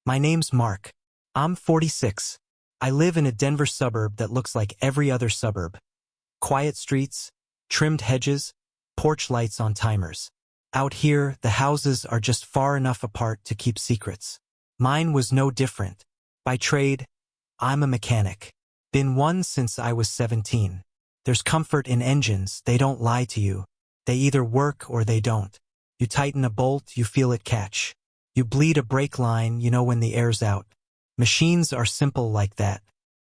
My name's Mark. I'm 46. I live in a Denver suburb that looks like every other suburb. Quiet streets, trimmed hedges, porch lights on timers. Out here, the houses are just far enough apart to keep secrets. Mine was no different. By trade, I'm a mechanic. Been one since I was 17. There's comfort in engines, they don't lie to you. They either work or they don't. You tighten a bolt, you feel it catch. You bleed a brake line, you know when the air's out. Machines are simple like that.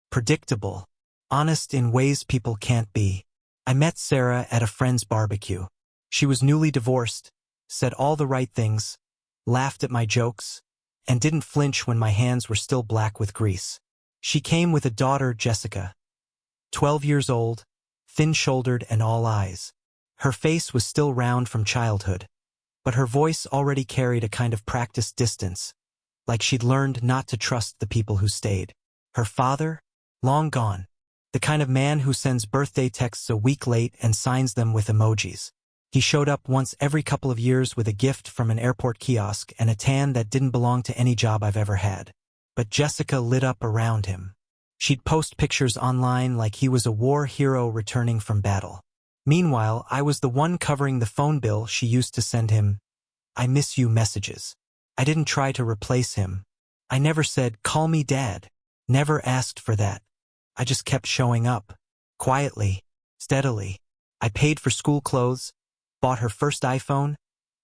Predictable. Honest in ways people can't be. I met Sarah at a friend's barbecue. She was newly divorced, said all the right things, laughed at my jokes, and didn't flinch when my hands were still black with grease. She came with a daughter, Jessica. 12 years old, thin-shouldered and all eyes. Her face was still round from childhood, but her voice already carried a kind of practiced distance, like she'd learned not to trust the people who stayed. Her father? Long gone. The kind of man who sends birthday texts a week late and signs them with emojis. He showed up once every couple of years with a gift from an airport kiosk and a tan that didn't belong to any job I've ever had. But Jessica lit up around him. She'd post pictures online like he was a war hero returning from battle. Meanwhile, I was the one covering the phone bill she used to send him "I miss you" messages. I didn't try to replace him. I never said, "Call me Dad." Never asked for that. I just kept showing up. Quietly. Steadily. I paid for school clothes, bought her first iPhone,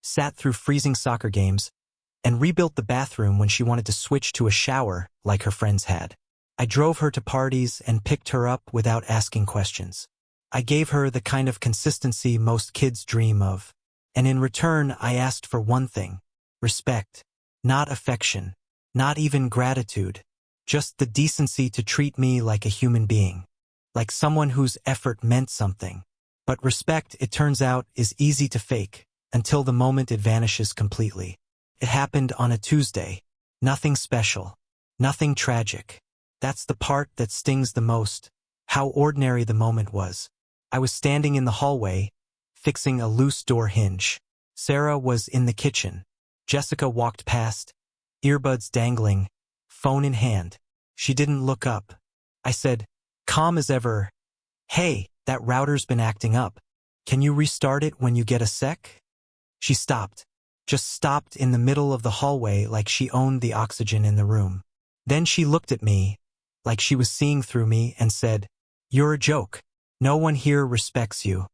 sat through freezing soccer games, and rebuilt the bathroom when she wanted to switch to a shower like her friends had. I drove her to parties and picked her up without asking questions. I gave her the kind of consistency most kids dream of. And in return, I asked for one thing: respect. Not affection. Not even gratitude. Just the decency to treat me like a human being. Like someone whose effort meant something. But respect, it turns out, is easy to fake, until the moment it vanishes completely. It happened on a Tuesday. Nothing special. Nothing tragic. That's the part that stings the most. How ordinary the moment was. I was standing in the hallway, fixing a loose door hinge. Sarah was in the kitchen. Jessica walked past, earbuds dangling, phone in hand. She didn't look up. I said, calm as ever, "Hey, that router's been acting up. Can you restart it when you get a sec?" She stopped. Just stopped in the middle of the hallway like she owned the oxygen in the room. Then she looked at me, like she was seeing through me, and said, "You're a joke. No one here respects you."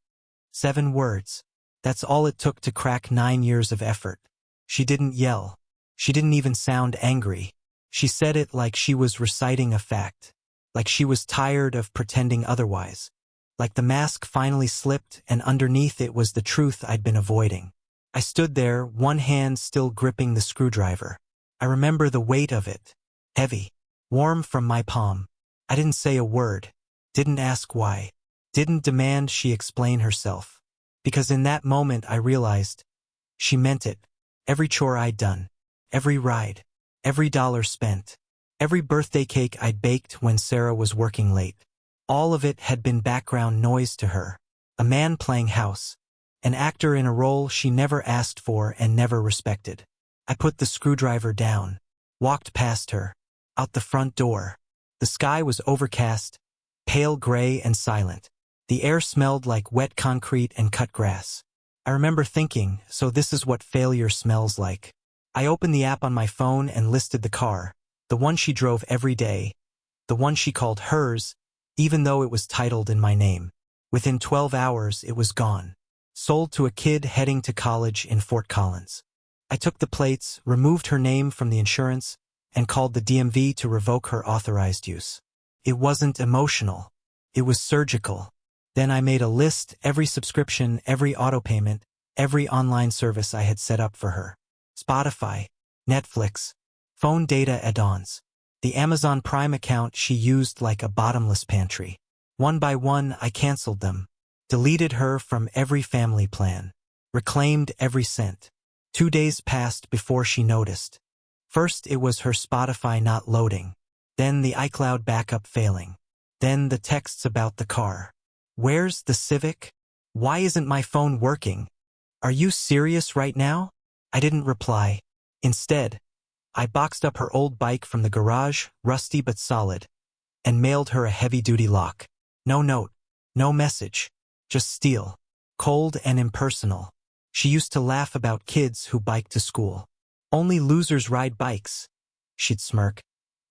7 words. That's all it took to crack 9 years of effort. She didn't yell. She didn't even sound angry. She said it like she was reciting a fact. Like she was tired of pretending otherwise. Like the mask finally slipped and underneath it was the truth I'd been avoiding. I stood there, one hand still gripping the screwdriver. I remember the weight of it. Heavy. Warm from my palm. I didn't say a word. Didn't ask why. Didn't demand she explain herself. Because in that moment I realized she meant it. Every chore I'd done. Every ride. Every dollar spent. Every birthday cake I'd baked when Sarah was working late. All of it had been background noise to her. A man playing house. An actor in a role she never asked for and never respected. I put the screwdriver down. Walked past her. Out the front door. The sky was overcast, pale gray and silent. The air smelled like wet concrete and cut grass. I remember thinking, so this is what failure smells like. I opened the app on my phone and listed the car, the one she drove every day, the one she called hers, even though it was titled in my name. Within 12 hours, it was gone. Sold to a kid heading to college in Fort Collins. I took the plates, removed her name from the insurance, and called the DMV to revoke her authorized use. It wasn't emotional. It was surgical. Then I made a list, every subscription, every auto payment, every online service I had set up for her. Spotify, Netflix, phone data add-ons, the Amazon Prime account she used like a bottomless pantry. One by one, I canceled them, deleted her from every family plan, reclaimed every cent. 2 days passed before she noticed. First, it was her Spotify not loading. Then the iCloud backup failing. Then the texts about the car. "Where's the Civic? Why isn't my phone working? Are you serious right now?" I didn't reply. Instead, I boxed up her old bike from the garage, rusty but solid, and mailed her a heavy-duty lock. No note, no message, just steel, cold and impersonal. She used to laugh about kids who biked to school. Only losers ride bikes, she'd smirk,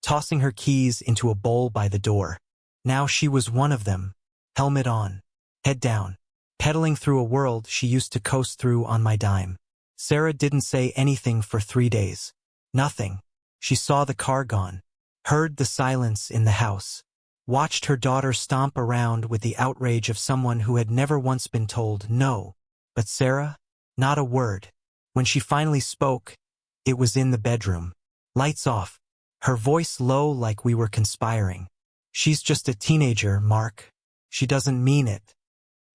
tossing her keys into a bowl by the door. Now she was one of them, helmet on, head down, pedaling through a world she used to coast through on my dime. Sarah didn't say anything for 3 days. Nothing. She saw the car gone, heard the silence in the house, watched her daughter stomp around with the outrage of someone who had never once been told no. But Sarah? Not a word. When she finally spoke, it was in the bedroom. Lights off, her voice low like we were conspiring. She's just a teenager, Mark. She doesn't mean it.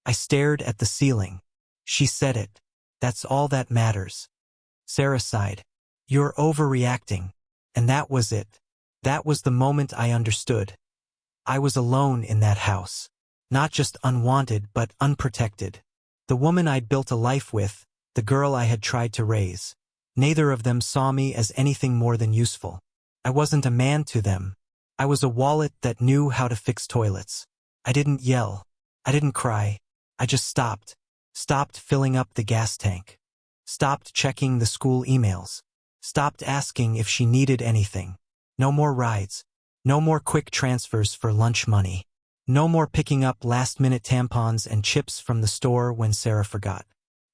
I stared at the ceiling. She said it. That's all that matters. Sarah sighed. You're overreacting. And that was it. That was the moment I understood. I was alone in that house. Not just unwanted, but unprotected. The woman I'd built a life with, the girl I had tried to raise. Neither of them saw me as anything more than useful. I wasn't a man to them. I was a wallet that knew how to fix toilets. I didn't yell. I didn't cry. I just stopped. Stopped filling up the gas tank. Stopped checking the school emails. Stopped asking if she needed anything. No more rides. No more quick transfers for lunch money. No more picking up last-minute tampons and chips from the store when Sarah forgot.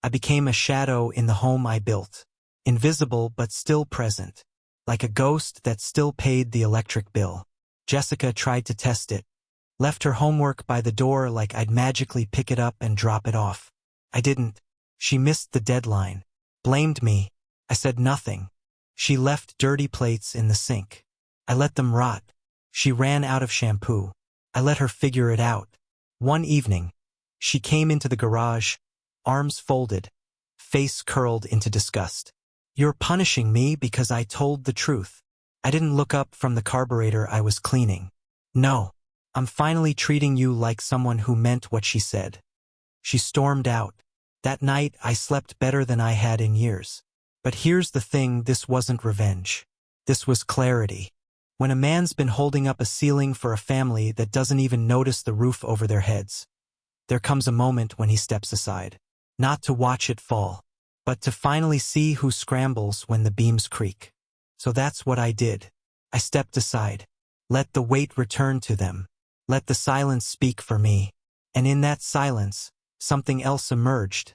I became a shadow in the home I built. Invisible but still present. Like a ghost that still paid the electric bill. Jessica tried to test it. Left her homework by the door like I'd magically pick it up and drop it off. I didn't. She missed the deadline. Blamed me. I said nothing. She left dirty plates in the sink. I let them rot. She ran out of shampoo. I let her figure it out. One evening, she came into the garage, arms folded, face curled into disgust. You're punishing me because I told the truth. I didn't look up from the carburetor I was cleaning. No, I'm finally treating you like someone who meant what she said. She stormed out. That night, I slept better than I had in years. But here's the thing, this wasn't revenge. This was clarity. When a man's been holding up a ceiling for a family that doesn't even notice the roof over their heads, there comes a moment when he steps aside. Not to watch it fall, but to finally see who scrambles when the beams creak. So that's what I did. I stepped aside. Let the weight return to them. Let the silence speak for me. And in that silence, something else emerged.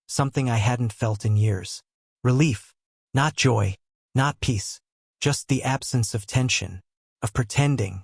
Something I hadn't felt in years. Relief. Not joy. Not peace. Just the absence of tension. Of pretending.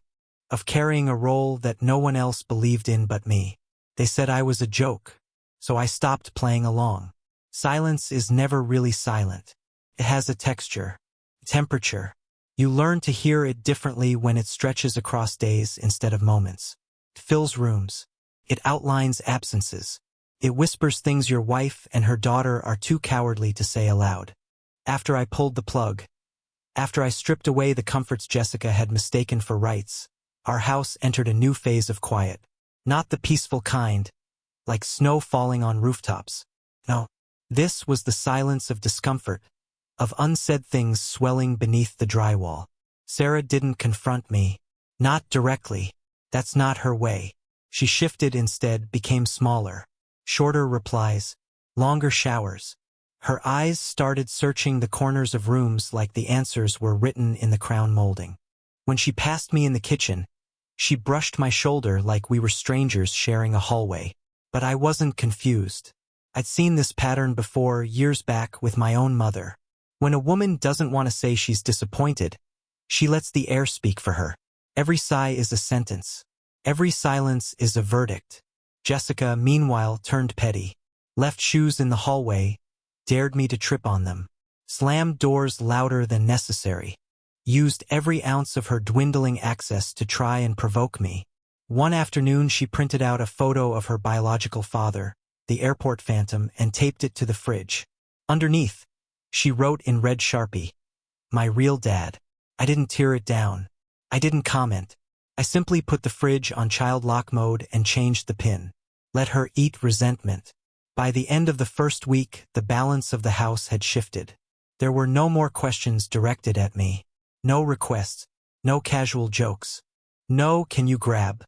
Of carrying a role that no one else believed in but me. They said I was a joke. So I stopped playing along. Silence is never really silent. It has a texture. Temperature. You learn to hear it differently when it stretches across days instead of moments. It fills rooms. It outlines absences. It whispers things your wife and her daughter are too cowardly to say aloud. After I pulled the plug, after I stripped away the comforts Jessica had mistaken for rights, our house entered a new phase of quiet. Not the peaceful kind, like snow falling on rooftops. No, this was the silence of discomfort, of unsaid things swelling beneath the drywall. Sarah didn't confront me. Not directly. That's not her way. She shifted instead, became smaller. Shorter replies. Longer showers. Her eyes started searching the corners of rooms like the answers were written in the crown molding. When she passed me in the kitchen, she brushed my shoulder like we were strangers sharing a hallway. But I wasn't confused. I'd seen this pattern before, years back, with my own mother. When a woman doesn't want to say she's disappointed, she lets the air speak for her. Every sigh is a sentence. Every silence is a verdict. Jessica, meanwhile, turned petty. Left shoes in the hallway, dared me to trip on them. Slammed doors louder than necessary. Used every ounce of her dwindling access to try and provoke me. One afternoon she printed out a photo of her biological father, the airport phantom, and taped it to the fridge. Underneath, she wrote in red Sharpie, "My real dad." I didn't tear it down. I didn't comment. I simply put the fridge on child lock mode and changed the pin. Let her eat resentment. By the end of the first week, the balance of the house had shifted. There were no more questions directed at me. No requests. No casual jokes. No, can you grab?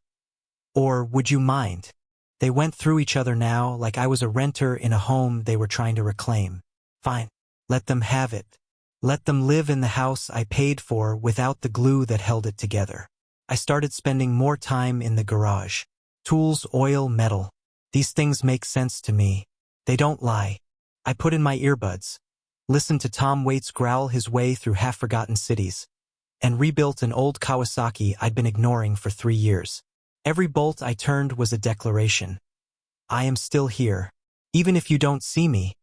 Or would you mind? They went through each other now like I was a renter in a home they were trying to reclaim. Fine. Let them have it. Let them live in the house I paid for without the glue that held it together. I started spending more time in the garage. Tools, oil, metal. These things make sense to me. They don't lie. I put in my earbuds, listened to Tom Waits growl his way through half-forgotten cities, and rebuilt an old Kawasaki I'd been ignoring for 3 years. Every bolt I turned was a declaration. I am still here. Even if you don't see me,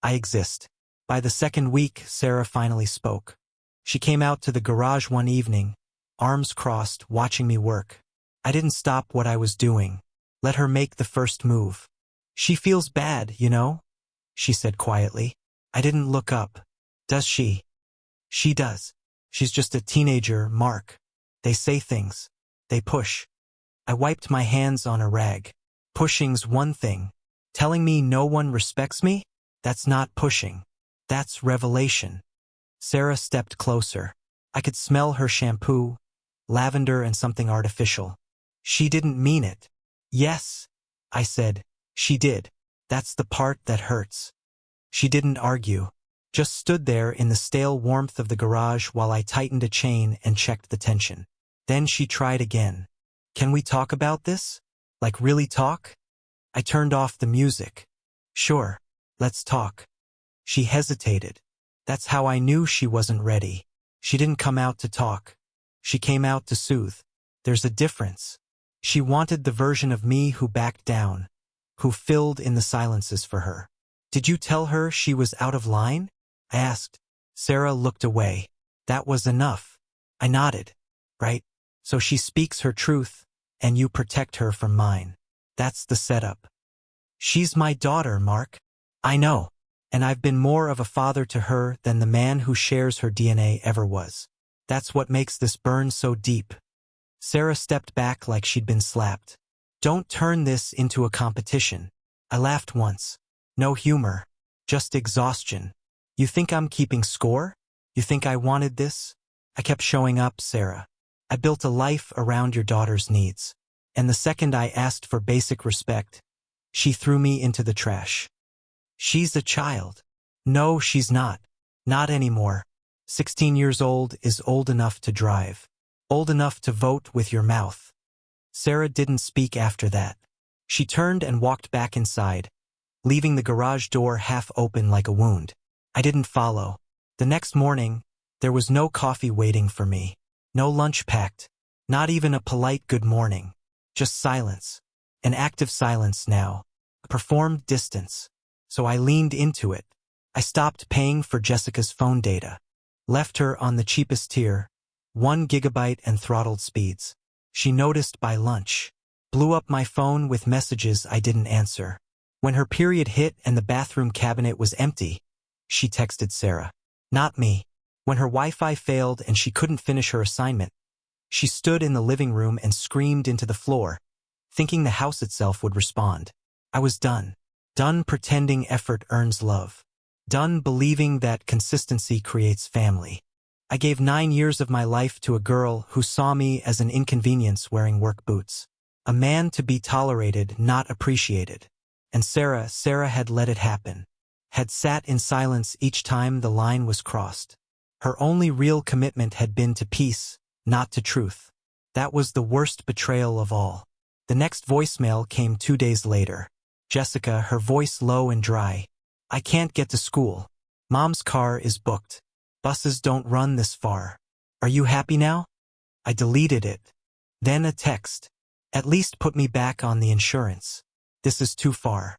I exist. By the second week, Sarah finally spoke. She came out to the garage one evening, arms crossed, watching me work. I didn't stop what I was doing. Let her make the first move. She feels bad, you know? She said quietly. I didn't look up. Does she? She does. She's just a teenager, Mark. They say things. They push. I wiped my hands on a rag. Pushing's one thing. Telling me no one respects me? That's not pushing. That's revelation. Sarah stepped closer. I could smell her shampoo, lavender and something artificial. She didn't mean it. Yes, I said. She did. That's the part that hurts. She didn't argue. Just stood there in the stale warmth of the garage while I tightened a chain and checked the tension. Then she tried again. Can we talk about this? Like really talk? I turned off the music. Sure, let's talk. She hesitated. That's how I knew she wasn't ready. She didn't come out to talk. She came out to soothe. There's a difference. She wanted the version of me who backed down, who filled in the silences for her. Did you tell her she was out of line? I asked. Sarah looked away. That was enough. I nodded. Right? So she speaks her truth, and you protect her from mine. That's the setup. She's my daughter, Mark. I know. And I've been more of a father to her than the man who shares her DNA ever was. That's what makes this burn so deep. Sarah stepped back like she'd been slapped. Don't turn this into a competition. I laughed once. No humor. Just exhaustion. You think I'm keeping score? You think I wanted this? I kept showing up, Sarah. I built a life around your daughter's needs. And the second I asked for basic respect, she threw me into the trash. She's a child. No, she's not. Not anymore. 16 years old is old enough to drive. Old enough to vote with your mouth. Sarah didn't speak after that. She turned and walked back inside, leaving the garage door half open like a wound. I didn't follow. The next morning, there was no coffee waiting for me. No lunch packed. Not even a polite good morning. Just silence. An active silence now. A performed distance. So I leaned into it. I stopped paying for Jessica's phone data. Left her on the cheapest tier, 1 gigabyte and throttled speeds. She noticed by lunch. Blew up my phone with messages I didn't answer. When her period hit and the bathroom cabinet was empty, she texted Sarah. Not me. When her Wi-Fi failed and she couldn't finish her assignment, she stood in the living room and screamed into the floor, thinking the house itself would respond. I was done. Done pretending effort earns love. Done believing that consistency creates family. I gave 9 years of my life to a girl who saw me as an inconvenience wearing work boots. A man to be tolerated, not appreciated. And Sarah had let it happen. Had sat in silence each time the line was crossed. Her only real commitment had been to peace, not to truth. That was the worst betrayal of all. The next voicemail came 2 days later. Jessica, her voice low and dry. I can't get to school. Mom's car is booked. Buses don't run this far. Are you happy now? I deleted it. Then a text. At least put me back on the insurance. This is too far.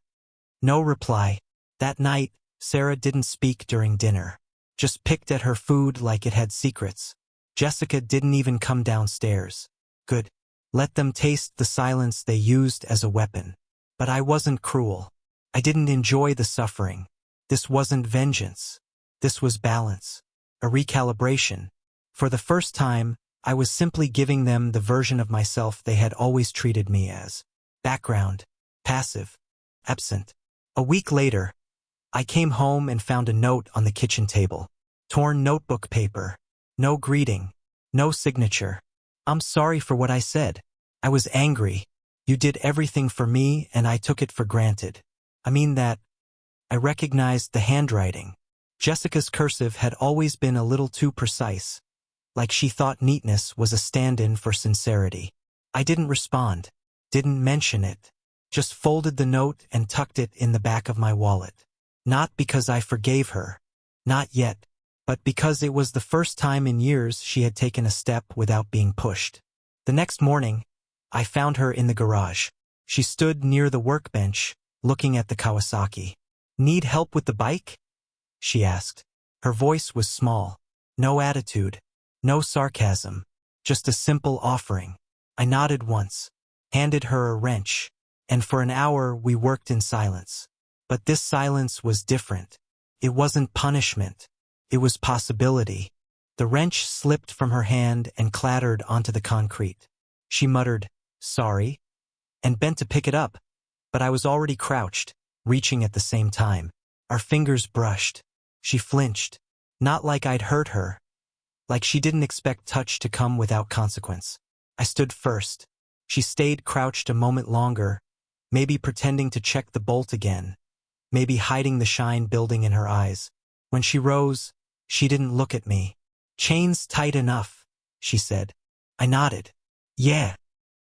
No reply. That night, Sarah didn't speak during dinner. Just picked at her food like it had secrets. Jessica didn't even come downstairs. Good. Let them taste the silence they used as a weapon. But I wasn't cruel. I didn't enjoy the suffering. This wasn't vengeance. This was balance. A recalibration. For the first time, I was simply giving them the version of myself they had always treated me as. Background. Passive. Absent. A week later, I came home and found a note on the kitchen table. Torn notebook paper. No greeting. No signature. I'm sorry for what I said. I was angry. You did everything for me and I took it for granted. I mean that. I recognized the handwriting. Jessica's cursive had always been a little too precise, like she thought neatness was a stand-in for sincerity. I didn't respond, didn't mention it, just folded the note and tucked it in the back of my wallet. Not because I forgave her, not yet, but because it was the first time in years she had taken a step without being pushed. The next morning, I found her in the garage. She stood near the workbench, looking at the Kawasaki. "Need help with the bike?" she asked. Her voice was small. No attitude. No sarcasm. Just a simple offering. I nodded once, handed her a wrench, and for an hour we worked in silence. But this silence was different. It wasn't punishment. It was possibility. The wrench slipped from her hand and clattered onto the concrete. She muttered, "Sorry," and bent to pick it up, but I was already crouched, reaching at the same time. Our fingers brushed. She flinched. Not like I'd hurt her. Like she didn't expect touch to come without consequence. I stood first. She stayed crouched a moment longer, maybe pretending to check the bolt again, maybe hiding the shine building in her eyes. When she rose, she didn't look at me. "Chain's tight enough," she said. I nodded. "Yeah."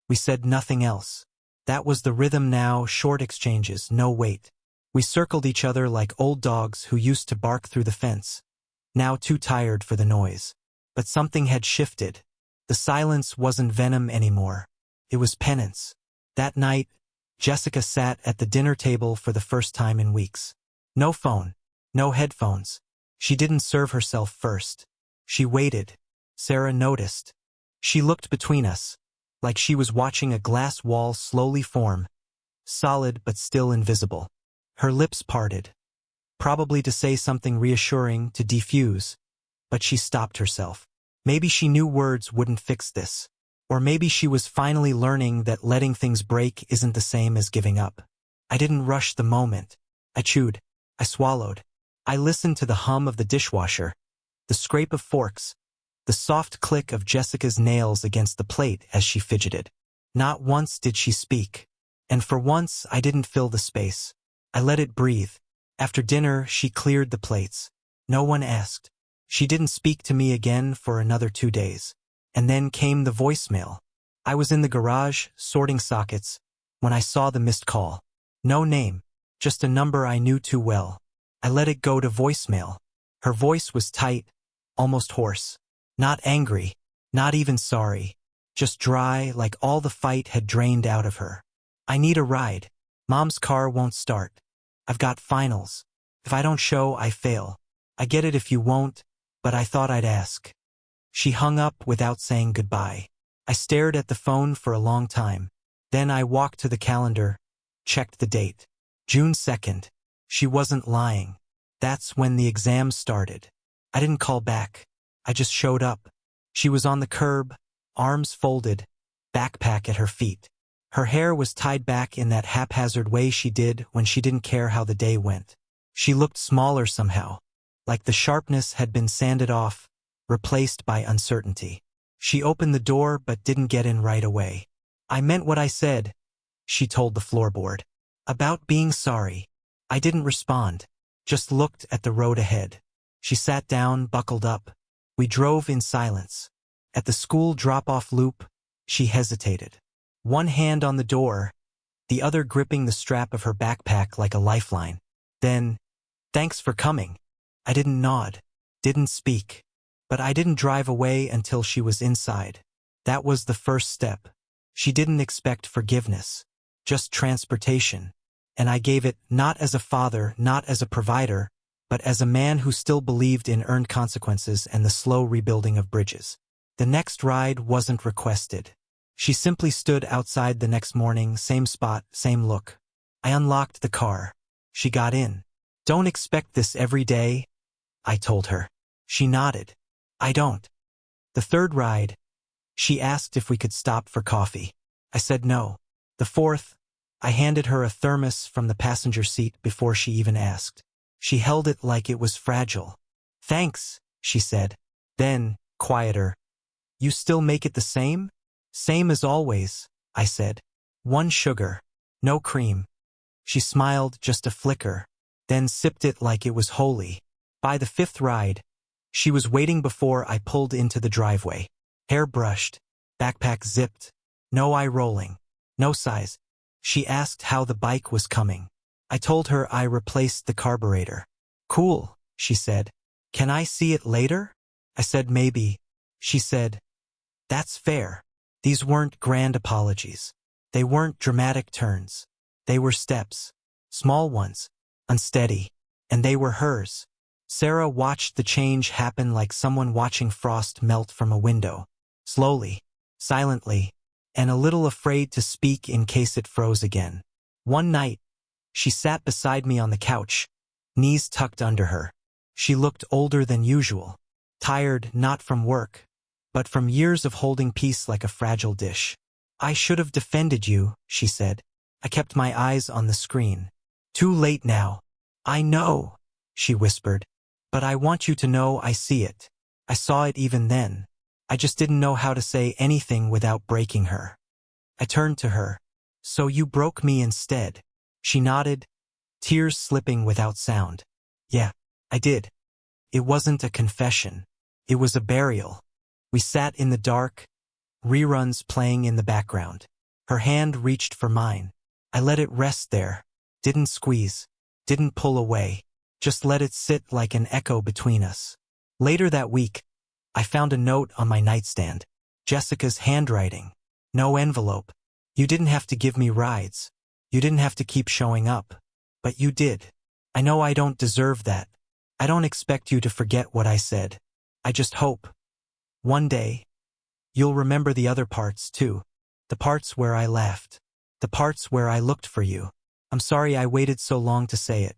We said nothing else. That was the rhythm now, short exchanges, no wait. We circled each other like old dogs who used to bark through the fence, now too tired for the noise. But something had shifted. The silence wasn't venom anymore. It was penance. That night, Jessica sat at the dinner table for the first time in weeks. No phone. No headphones. She didn't serve herself first. She waited. Sarah noticed. She looked between us, like she was watching a glass wall slowly form, solid but still invisible. Her lips parted, probably to say something reassuring, to defuse, but she stopped herself. Maybe she knew words wouldn't fix this. Or maybe she was finally learning that letting things break isn't the same as giving up. I didn't rush the moment. I chewed. I swallowed. I listened to the hum of the dishwasher, the scrape of forks, the soft click of Jessica's nails against the plate as she fidgeted. Not once did she speak. And for once, I didn't fill the space. I let it breathe. After dinner, she cleared the plates. No one asked. She didn't speak to me again for another 2 days. And then came the voicemail. I was in the garage, sorting sockets, when I saw the missed call. No name, just a number I knew too well. I let it go to voicemail. Her voice was tight, almost hoarse. Not angry, not even sorry. Just dry, like all the fight had drained out of her. "I need a ride. Mom's car won't start. I've got finals. If I don't show, I fail. I get it if you won't, but I thought I'd ask." She hung up without saying goodbye. I stared at the phone for a long time. Then I walked to the calendar, checked the date. June 2nd. She wasn't lying. That's when the exams started. I didn't call back. I just showed up. She was on the curb, arms folded, backpack at her feet. Her hair was tied back in that haphazard way she did when she didn't care how the day went. She looked smaller somehow, like the sharpness had been sanded off, replaced by uncertainty. She opened the door but didn't get in right away. "I meant what I said," she told the floorboard. "About being sorry." I didn't respond, just looked at the road ahead. She sat down, buckled up. We drove in silence. At the school drop-off loop, she hesitated. One hand on the door, the other gripping the strap of her backpack like a lifeline. Then, "Thanks for coming." I didn't nod, didn't speak. But I didn't drive away until she was inside. That was the first step. She didn't expect forgiveness, just transportation. And I gave it, not as a father, not as a provider, but as a man who still believed in earned consequences and the slow rebuilding of bridges. The next ride wasn't requested. She simply stood outside the next morning, same spot, same look. I unlocked the car. She got in. "Don't expect this every day," I told her. She nodded. "I don't." The third ride, she asked if we could stop for coffee. I said no. The fourth, I handed her a thermos from the passenger seat before she even asked. She held it like it was fragile. "Thanks," she said. Then, quieter, you still make it the same? Same as always, I said. One sugar, no cream. She smiled just a flicker, then sipped it like it was holy. By the fifth ride, she was waiting before I pulled into the driveway. Hair brushed, backpack zipped, no eye rolling, no sighs. She asked how the bike was coming. I told her I replaced the carburetor. Cool, she said. Can I see it later? I said maybe. She said, that's fair. These weren't grand apologies. They weren't dramatic turns. They were steps. Small ones. Unsteady. And they were hers. Sarah watched the change happen like someone watching frost melt from a window. Slowly. Silently. And a little afraid to speak in case it froze again. One night, she sat beside me on the couch, knees tucked under her. She looked older than usual. Tired not from work, but from years of holding peace like a fragile dish. I should have defended you, she said. I kept my eyes on the screen. Too late now. I know, she whispered. But I want you to know I see it. I saw it even then. I just didn't know how to say anything without breaking her. I turned to her. So you broke me instead. She nodded, tears slipping without sound. Yeah, I did. It wasn't a confession. It was a burial. We sat in the dark, reruns playing in the background. Her hand reached for mine. I let it rest there. Didn't squeeze. Didn't pull away. Just let it sit like an echo between us. Later that week, I found a note on my nightstand. Jessica's handwriting. No envelope. You didn't have to give me rides. You didn't have to keep showing up. But you did. I know I don't deserve that. I don't expect you to forget what I said. I just hope. One day, you'll remember the other parts too. The parts where I laughed. The parts where I looked for you. I'm sorry I waited so long to say it.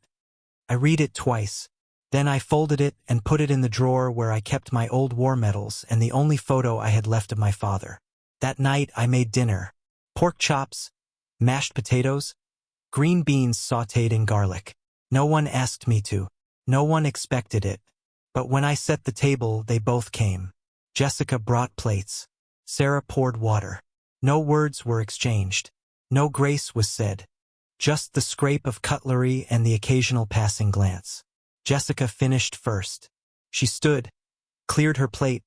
I read it twice. Then I folded it and put it in the drawer where I kept my old war medals and the only photo I had left of my father. That night I made dinner. Pork chops, mashed potatoes, green beans sautéed in garlic. No one asked me to. No one expected it. But when I set the table, they both came. Jessica brought plates. Sarah poured water. No words were exchanged. No grace was said. Just the scrape of cutlery and the occasional passing glance. Jessica finished first. She stood, cleared her plate,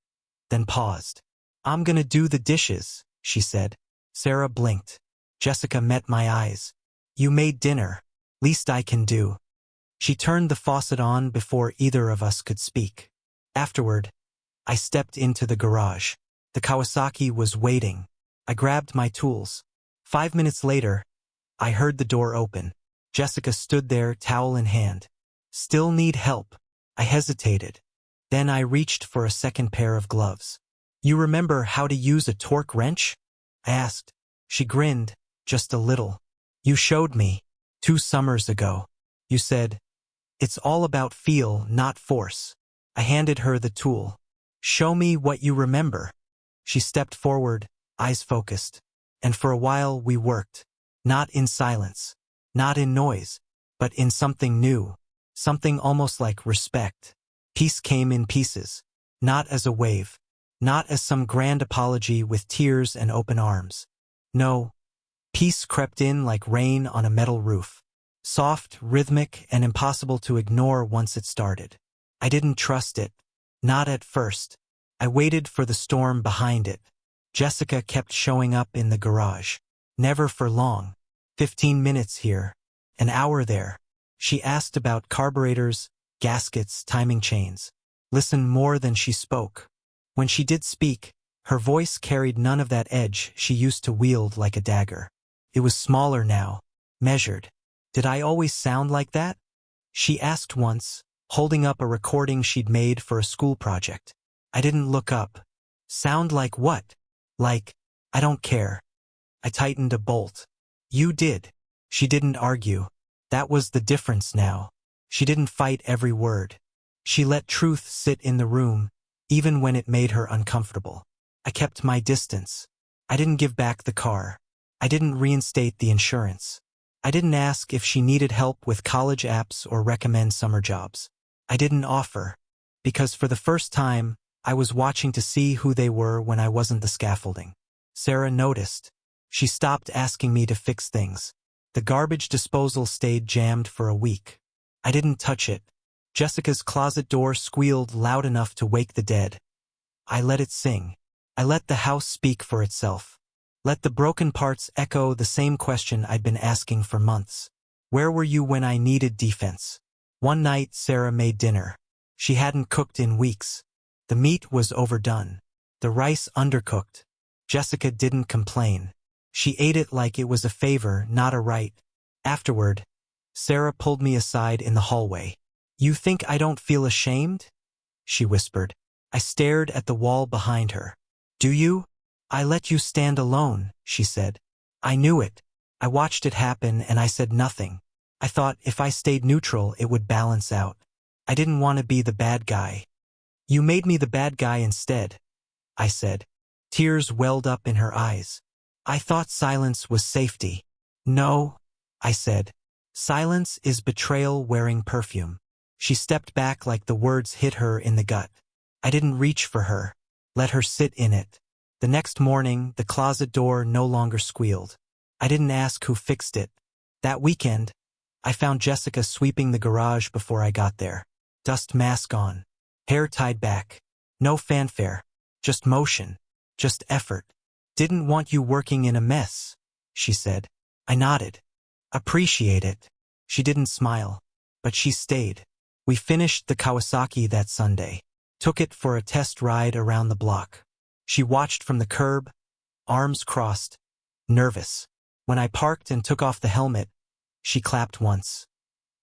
then paused. I'm gonna do the dishes, she said. Sarah blinked. Jessica met my eyes. You made dinner. Least I can do. She turned the faucet on before either of us could speak. Afterward, I stepped into the garage. The Kawasaki was waiting. I grabbed my tools. 5 minutes later, I heard the door open. Jessica stood there, towel in hand. Still need help. I hesitated. Then I reached for a second pair of gloves. You remember how to use a torque wrench? I asked. She grinned, just a little. You showed me. 2 summers ago. You said, it's all about feel, not force. I handed her the tool. Show me what you remember. She stepped forward, eyes focused. And for a while we worked. Not in silence. Not in noise. But in something new. Something almost like respect. Peace came in pieces. Not as a wave. Not as some grand apology with tears and open arms. No. Peace crept in like rain on a metal roof. Soft, rhythmic, and impossible to ignore once it started. I didn't trust it. Not at first. I waited for the storm behind it. Jessica kept showing up in the garage. Never for long. 15 minutes here. An hour there. She asked about carburetors, gaskets, timing chains. Listened more than she spoke. When she did speak, her voice carried none of that edge she used to wield like a dagger. It was smaller now, measured. Did I always sound like that? She asked once, holding up a recording she'd made for a school project. I didn't look up. Sound like what? Like, I don't care. I tightened a bolt. You did. She didn't argue. That was the difference now. She didn't fight every word. She let truth sit in the room, even when it made her uncomfortable. I kept my distance. I didn't give back the car. I didn't reinstate the insurance. I didn't ask if she needed help with college apps or recommend summer jobs. I didn't offer. Because for the first time, I was watching to see who they were when I wasn't the scaffolding. Sarah noticed. She stopped asking me to fix things. The garbage disposal stayed jammed for a week. I didn't touch it. Jessica's closet door squealed loud enough to wake the dead. I let it sing. I let the house speak for itself. Let the broken parts echo the same question I'd been asking for months. Where were you when I needed defense? One night, Sarah made dinner. She hadn't cooked in weeks. The meat was overdone. The rice undercooked. Jessica didn't complain. She ate it like it was a favor, not a right. Afterward, Sarah pulled me aside in the hallway. "You think I don't feel ashamed?" she whispered. I stared at the wall behind her. "Do you?" "I let you stand alone," she said. I knew it. I watched it happen and I said nothing. I thought if I stayed neutral it would balance out. I didn't want to be the bad guy. "You made me the bad guy instead," I said. Tears welled up in her eyes. "I thought silence was safety." "No," I said. "Silence is betrayal wearing perfume." She stepped back like the words hit her in the gut. I didn't reach for her. Let her sit in it. The next morning, the closet door no longer squealed. I didn't ask who fixed it. That weekend, I found Jessica sweeping the garage before I got there. Dust mask on. Hair tied back. No fanfare. Just motion. Just effort. "Didn't want you working in a mess," she said. I nodded. "Appreciate it." She didn't smile, but she stayed. We finished the Kawasaki that Sunday. Took it for a test ride around the block. She watched from the curb, arms crossed, nervous. When I parked and took off the helmet, she clapped once.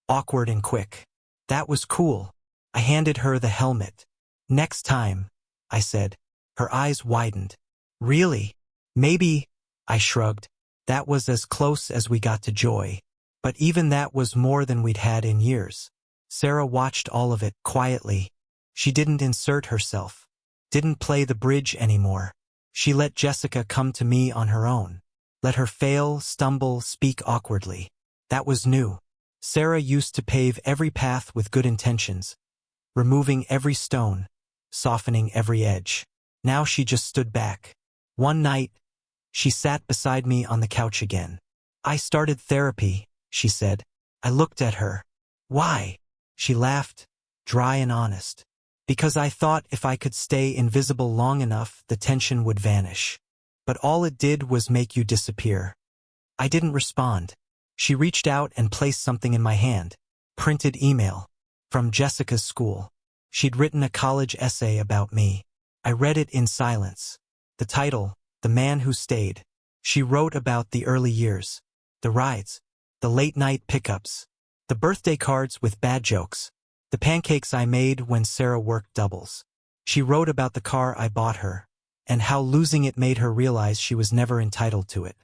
Awkward and quick. That was cool. I handed her the helmet. "Next time," I said. Her eyes widened. "Really? Maybe," I shrugged. That was as close as we got to joy. But even that was more than we'd had in years. Sarah watched all of it quietly. She didn't insert herself. Didn't play the bridge anymore. She let Jessica come to me on her own. Let her fail, stumble, speak awkwardly. That was new. Sarah used to pave every path with good intentions, removing every stone, softening every edge. Now she just stood back. One night, she sat beside me on the couch again. "I started therapy," she said. I looked at her. "Why?" She laughed, dry and honest. "Because I thought if I could stay invisible long enough, the tension would vanish. But all it did was make you disappear." I didn't respond. She reached out and placed something in my hand. Printed email. From Jessica's school. She'd written a college essay about me. I read it in silence. The title, "The Man Who Stayed." She wrote about the early years. The rides. The late-night pickups. The birthday cards with bad jokes. The pancakes I made when Sarah worked doubles. She wrote about the car I bought her, and how losing it made her realize she was never entitled to it.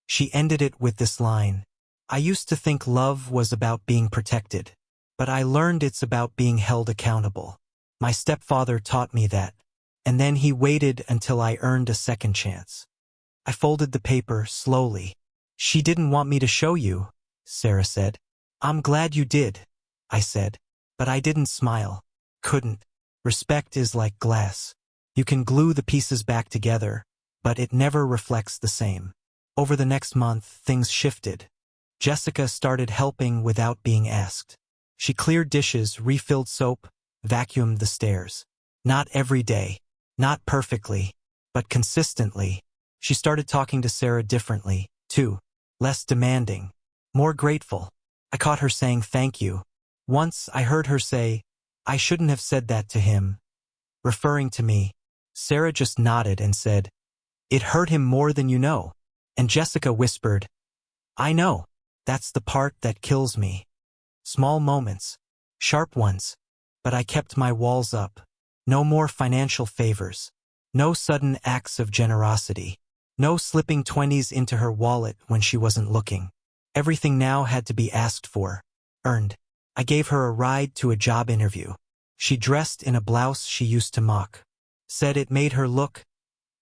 She ended it with this line. "I used to think love was about being protected, but I learned it's about being held accountable. My stepfather taught me that, and then he waited until I earned a second chance." I folded the paper slowly. "She didn't want me to show you," Sarah said. "I'm glad you did," I said. But I didn't smile. Couldn't. Respect is like glass. You can glue the pieces back together, but it never reflects the same. Over the next month, things shifted. Jessica started helping without being asked. She cleared dishes, refilled soap, vacuumed the stairs. Not every day. Not perfectly. But consistently. She started talking to Sarah differently, too. Less demanding. More grateful. I caught her saying thank you. Once I heard her say, "I shouldn't have said that to him," referring to me. Sarah just nodded and said, "It hurt him more than you know." And Jessica whispered, "I know. That's the part that kills me." Small moments. Sharp ones. But I kept my walls up. No more financial favors. No sudden acts of generosity. No slipping 20s into her wallet when she wasn't looking. Everything now had to be asked for. Earned. I gave her a ride to a job interview. She dressed in a blouse she used to mock. Said it made her look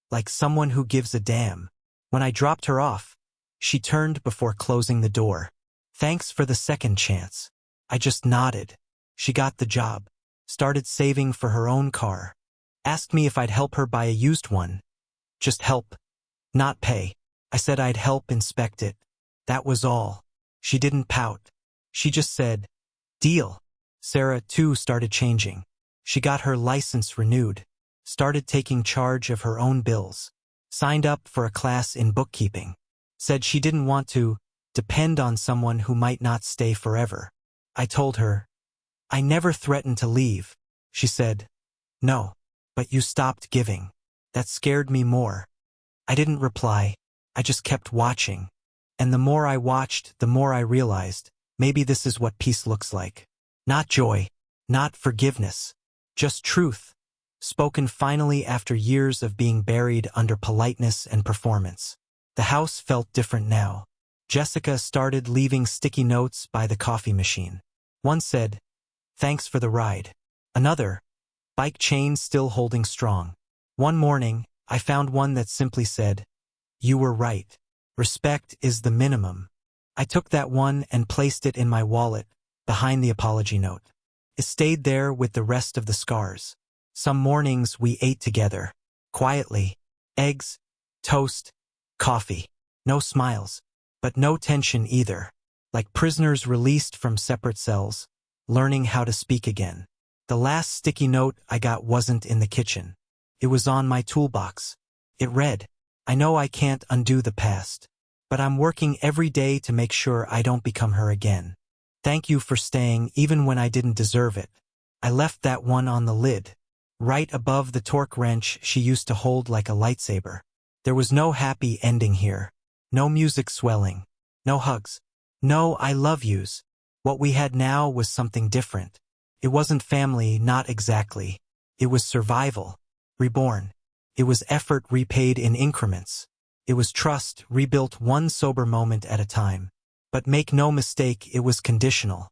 like someone who gives a damn. When I dropped her off, she turned before closing the door. "Thanks for the second chance." I just nodded. She got the job. started saving for her own car, asked me if I'd help her buy a used one. Just help, not pay. I said I'd help inspect it. That was all. She didn't pout. She just said, "Deal." Sarah, too, started changing. She got her license renewed, started taking charge of her own bills, signed up for a class in bookkeeping, said she didn't want to depend on someone who might not stay forever. I told her, "I never threatened to leave." She said, "No, but you stopped giving." That scared me more. I didn't reply. I just kept watching. And the more I watched, the more I realized, maybe this is what peace looks like. Not joy, not forgiveness, just truth, spoken finally after years of being buried under politeness and performance. The house felt different now. Jessica started leaving sticky notes by the coffee machine. One said, "Thanks for the ride." Another, "Bike chain still holding strong." One morning, I found one that simply said, "You were right. Respect is the minimum." I took that one and placed it in my wallet, behind the apology note. It stayed there with the rest of the scars. Some mornings we ate together, quietly. Eggs, toast, coffee. No smiles, but no tension either. Like prisoners released from separate cells, learning how to speak again. The last sticky note I got wasn't in the kitchen. It was on my toolbox. It read, "I know I can't undo the past, but I'm working every day to make sure I don't become her again. Thank you for staying even when I didn't deserve it." I left that one on the lid, right above the torque wrench she used to hold like a lightsaber. There was no happy ending here. No music swelling. No hugs. No "I love yous." What we had now was something different. It wasn't family, not exactly. It was survival, reborn. It was effort repaid in increments. It was trust rebuilt one sober moment at a time. But make no mistake, it was conditional.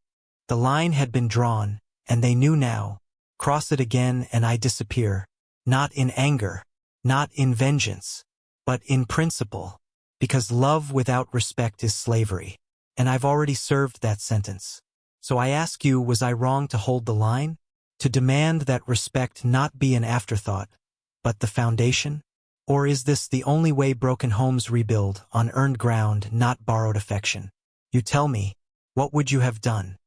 The line had been drawn, and they knew now. Cross it again and I disappear. Not in anger, not in vengeance, but in principle. Because love without respect is slavery. And I've already served that sentence. So I ask you, was I wrong to hold the line? To demand that respect not be an afterthought, but the foundation? Or is this the only way broken homes rebuild, on earned ground, not borrowed affection? You tell me, what would you have done?